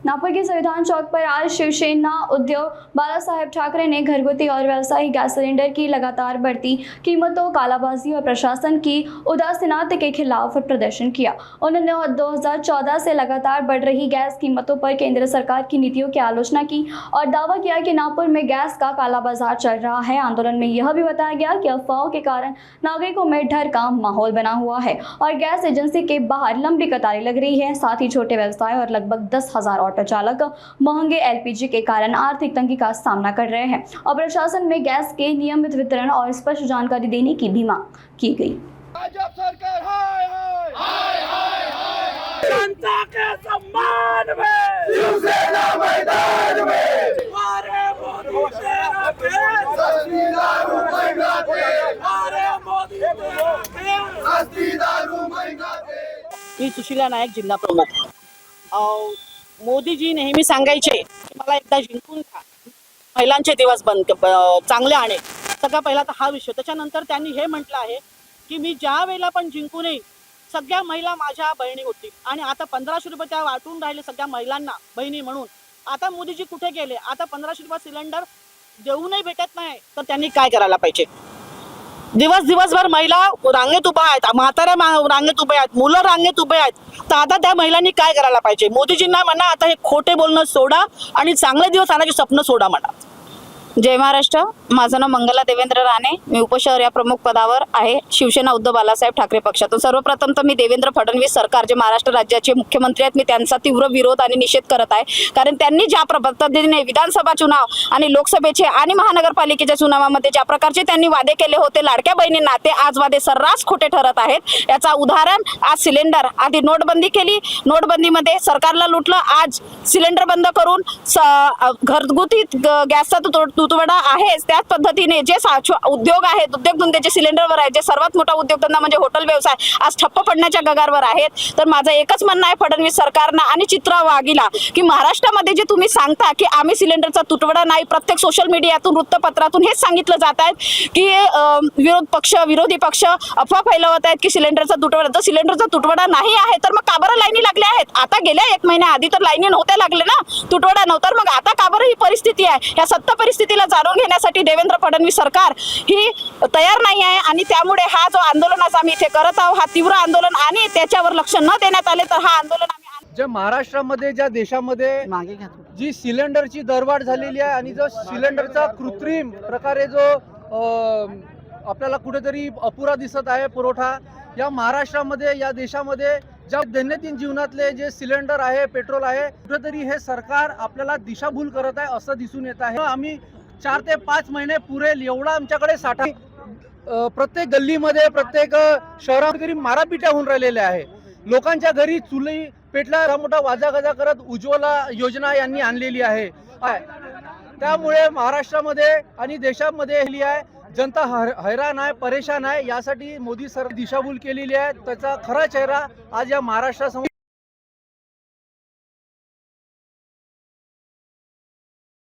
नागपुर के संविधान चौक पर आज शिवसेना उद्योग बाला साहेब ठाकरे ने घरगुती और व्यावसायिक गैस सिलेंडर की लगातार बढ़ती कीमतों, कालाबाजी और प्रशासन की उदासीनता के खिलाफ प्रदर्शन किया। उन्होंने 2014 से लगातार बढ़ रही गैस कीमतों पर केंद्र सरकार की नीतियों की आलोचना की और दावा किया कि नागपुर में गैस का काला बाजार चल रहा है। आंदोलन में यह भी बताया गया कि अफवाहों के कारण नागरिकों में डर का माहौल बना हुआ है और गैस एजेंसी के बाहर लंबी कतारें लग रही है। साथ ही छोटे व्यवसाय और लगभग 10,000 ऑटो चालक महंगे एलपीजी के कारण आर्थिक तंगी का सामना कर रहे हैं और प्रशासन में गैस के नियमित वितरण और स्पष्ट जानकारी देने की भी मांग की गई। सरकार हाय हाय हाय हाय जनता के सम्मान में शिवसेना मैदान में अरे मोदी तेरा सस्ती दारू महंगा दे, अरे मोदी तेरा सस्ती दारू महंगा दे। मी सुशीला नायक, जिल्हा प्रमुख। मोदीजी नेहमी सांगायचे की मला एकदा जिंकून खा, महिलांचे दिवस बंद चांगले आणे। सगळ्यात पहिला तर हा विषय। त्याच्यानंतर त्यांनी हे म्हटलं आहे की मी ज्या वेळेला पण जिंकून येईन सगळ्या महिला माझ्या बहिणी होतील आणि आता 1500 रुपये त्या वाटून राहिले सगळ्या महिलांना बहिणी म्हणून। आता मोदीजी कुठे गेले? आता 1500 रुपये सिलेंडर देऊनही भेटत नाही तर त्यांनी काय करायला पाहिजे? दिवसभर महिला रांगेत उभ्या आहेत, म्हाताऱ्या रांगेत उभ्या आहेत, मुलं रांगेत उभे आहेत। तर आता त्या महिलांनी काय करायला पाहिजे? मोदीजींना म्हणा आता हे खोटे बोलणं सोडा आणि चांगले दिवस आणायचे स्वप्न सोडा म्हणा। जय महाराष्ट्र। माझं नाव मंगला देवेंद्र राणे, मी उपशहर या प्रमुख पदावर आहे शिवसेना उद्धव बालासाहेब ठाकरे पक्षातून। सर्वप्रथम तर मी देवेंद्र फडणवीस सरकार जे महाराष्ट्र राज्याचे मुख्यमंत्री आहेत मी त्यांचा तीव्र विरोध आणि निषेध करत आहे। कारण त्यांनी ज्या पद्धतीने विधानसभा चुनाव आणि लोकसभेचे आणि महानगरपालिकेच्या चुनावामध्ये ज्या प्रकारचे त्यांनी वादे केले होते लाडक्या बहिणींना, ते आज वादे सर्रास खोटे ठरत आहेत। याचा उदाहरण आज सिलेंडर, आधी नोटबंदी केली, नोटबंदीमध्ये सरकारला लुटलं, आज सिलेंडर बंद करून घरगुती गॅसचा तुटवडा आहे। त्याच पद्धतीने जे उद्योग आहेत, उद्योगधंदे जे सिलेंडरवर आहेत, जे सर्वात मोठा उद्योगधंदा म्हणजे हॉटेल व्यवसाय आज ठप्प पडण्याच्या गगारवर आहेत। तर माझं एकच म्हणणं आहे फडणवीस सरकारनं आणि चित्रा वाघीला की महाराष्ट्रामध्ये जे तुम्ही सांगता की आम्ही सिलेंडरचा तुटवडा नाही, प्रत्येक सोशल मीडियातून वृत्तपत्रातून हेच सांगितलं जात आहे की विरोधी पक्ष अफवा फैलवत आहेत की सिलेंडरचा तुटवडा। तर सिलेंडरचा तुटवडा नाही आहे तर मग का बरं लाईनी लागल्या आहेत? आता गेल्या 1 महिन्या आधी तर लाईनी नव्हत्या लागले ना, तुटवडा नव्हता, मग आता का बरं ही परिस्थिती आहे? या सत्ता परिस्थितीला जाणून घेण्यासाठी देवेंद्र फडणवीस सरकार ही तयार नाही आहे आणि त्यामुळे हा जो आंदोलनाचा आम्ही इथे करत आहोत, हा तीव्र आंदोलन आणि त्याच्यावर लक्ष न देण्यात आले तर हा आंदोलन आम्ही जे महाराष्ट्रामध्ये ज्या देशामध्ये जी सिलेंडरची दरवाढ झालेली आहे आणि जो सिलेंडरचा कृत्रिम प्रकारे जो आपल्याला कुठेतरी अपुरा दिसत आहे पुरवठा, या महाराष्ट्रामध्ये या देशामध्ये ज्या दैनंदिन जीवनातले जे सिलेंडर आहे, पेट्रोल आहे, कुठेतरी हे सरकार आपल्याला दिशाभूल करत आहे असं दिसून येत आहे। आम्ही 4 ते 5 महिने पुरेल एवढा आमच्याकडे साठा, प्रत्येक गल्लीमध्ये प्रत्येक शहरामध्ये मारापिट्या होऊन राहिलेल्या आहे। लोकांच्या घरी चुली पेटला मोठा वाजागाजा करत उज्ज्वला योजना यांनी आणलेली आहे। त्यामुळे महाराष्ट्रामध्ये आणि देशामध्ये जनता हैराण आहे, परेशान आहे। यासाठी मोदी सरकार दिशाभूल केलेली आहे, त्याचा खरा चेहरा आज या महाराष्ट्रासमोर